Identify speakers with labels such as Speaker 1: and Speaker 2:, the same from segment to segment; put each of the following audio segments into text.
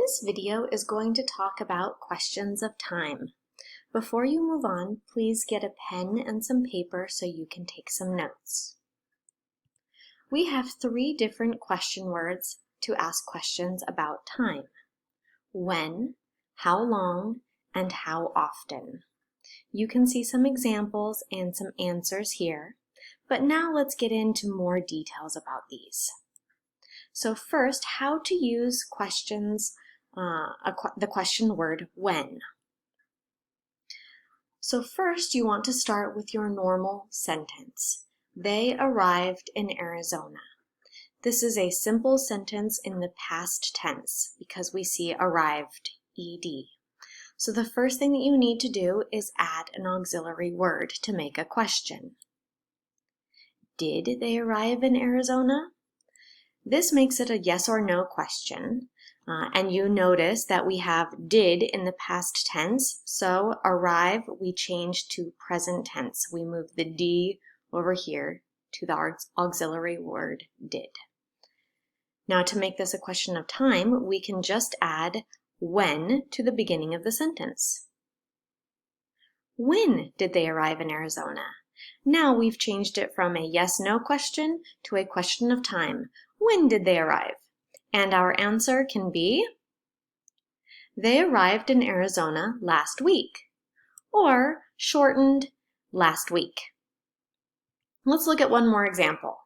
Speaker 1: This video is going to talk about questions of time. Before you move on, please get a pen and some paper so you can take some notes. We have 3 different question words to ask questions about time: when, how long, and how often. You can see some examples and some answers here, but now let's get into more details about these. So first, how to use questions, the question word when. So first, you want to start with your normal sentence. They arrived in Arizona. This is a simple sentence in the past tense because we see arrived, ed. So the first thing that you need to do is add an auxiliary word to make a question. Did they arrive in Arizona? This makes it a yes or no question, and you notice that we have did in the past tense, so arrive we change to present tense. We move the D over here to the auxiliary word did. Now to make this a question of time, we can just add when to the beginning of the sentence. When did they arrive in Arizona? Now we've changed it from a yes-no question to a question of time. When did they arrive? And our answer can be, they arrived in Arizona last week, or shortened, last week. Let's look at one more example.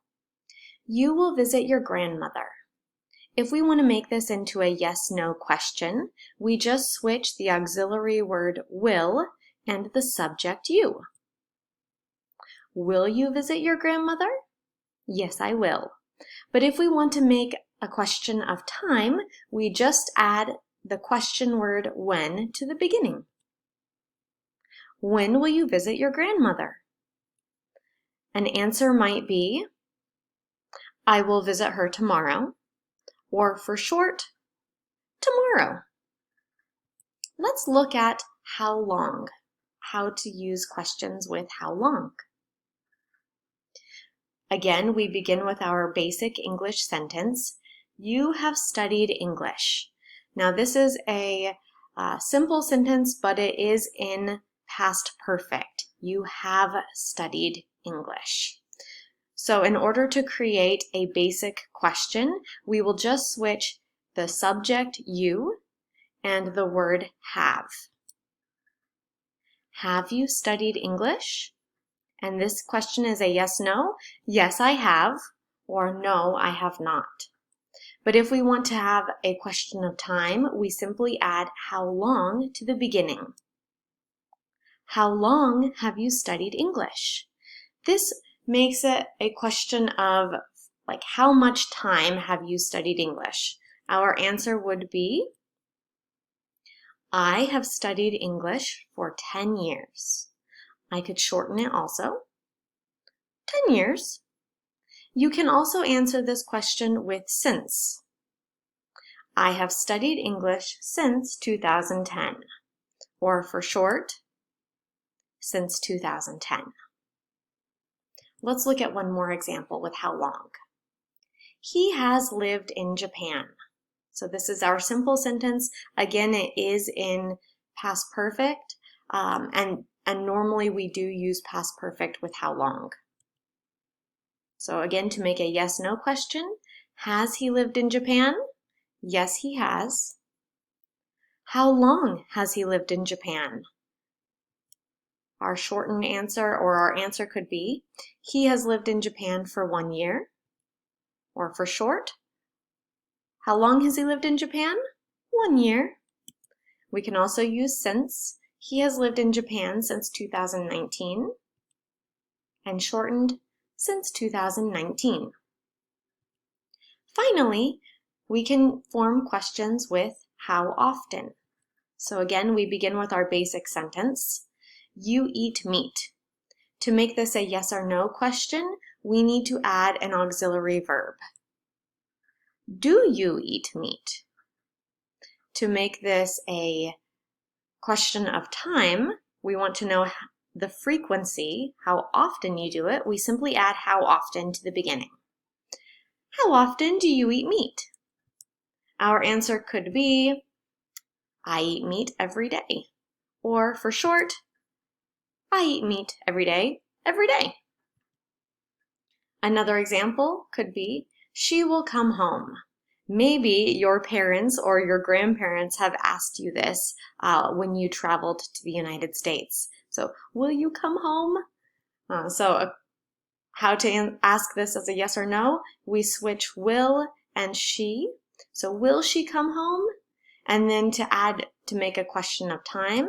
Speaker 1: You will visit your grandmother. If we want to make this into a yes-no question, we just switch the auxiliary word will and the subject you. Will you visit your grandmother? Yes, I will. But if we want to make a question of time, we just add the question word when to the beginning. When will you visit your grandmother? An answer might be, I will visit her tomorrow, or for short, tomorrow. Let's look at how long, how to use questions with how long. Again, we begin with our basic English sentence. You have studied English. Now this is a simple sentence, but it is in past perfect. You have studied English. So in order to create a basic question, we will just switch the subject you and the word have. Have you studied English? And this question is a yes-no. Yes, I have, or no, I have not. But if we want to have a question of time, we simply add how long to the beginning. How long have you studied English? This makes it a question of like how much time have you studied English? Our answer would be, I have studied English for 10 years. I could shorten it also. 10 years. You can also answer this question with since. I have studied English since 2010, or for short, since 2010. Let's look at one more example with how long. He has lived in Japan. So this is our simple sentence. Again, it is in past perfect, and normally we do use past perfect with how long. So again, to make a yes-no question, has he lived in Japan? Yes, he has. How long has he lived in Japan? Our shortened answer, or our answer could be, he has lived in Japan for 1 year. Or for short, how long has he lived in Japan? 1 year. We can also use since. He has lived in Japan since 2019. And shortened, since 2019. Finally, we can form questions with how often. So again, we begin with our basic sentence. You eat meat. To make this a yes or no question, we need to add an auxiliary verb. Do you eat meat? To make this a question of time, we want to know the frequency, how often you do it. We simply add how often to the beginning. How often do you eat meat? Our answer could be, I eat meat every day. Or for short, I eat meat every day, every day. Another example could be, she will come home. Maybe your parents or your grandparents have asked you this when you traveled to the United States. So, will you come home? How to ask this as a yes or no? We switch will and she. So, will she come home? And then to make a question of time,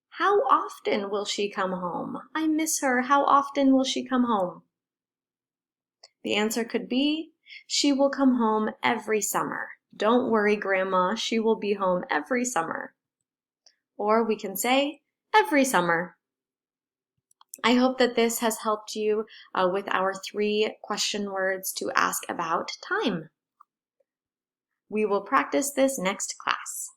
Speaker 1: how often will she come home? I miss her. How often will she come home? The answer could be, she will come home every summer. Don't worry, Grandma, she will be home every summer. Or we can say, every summer. I hope that this has helped you with our 3 question words to ask about time. We will practice this next class.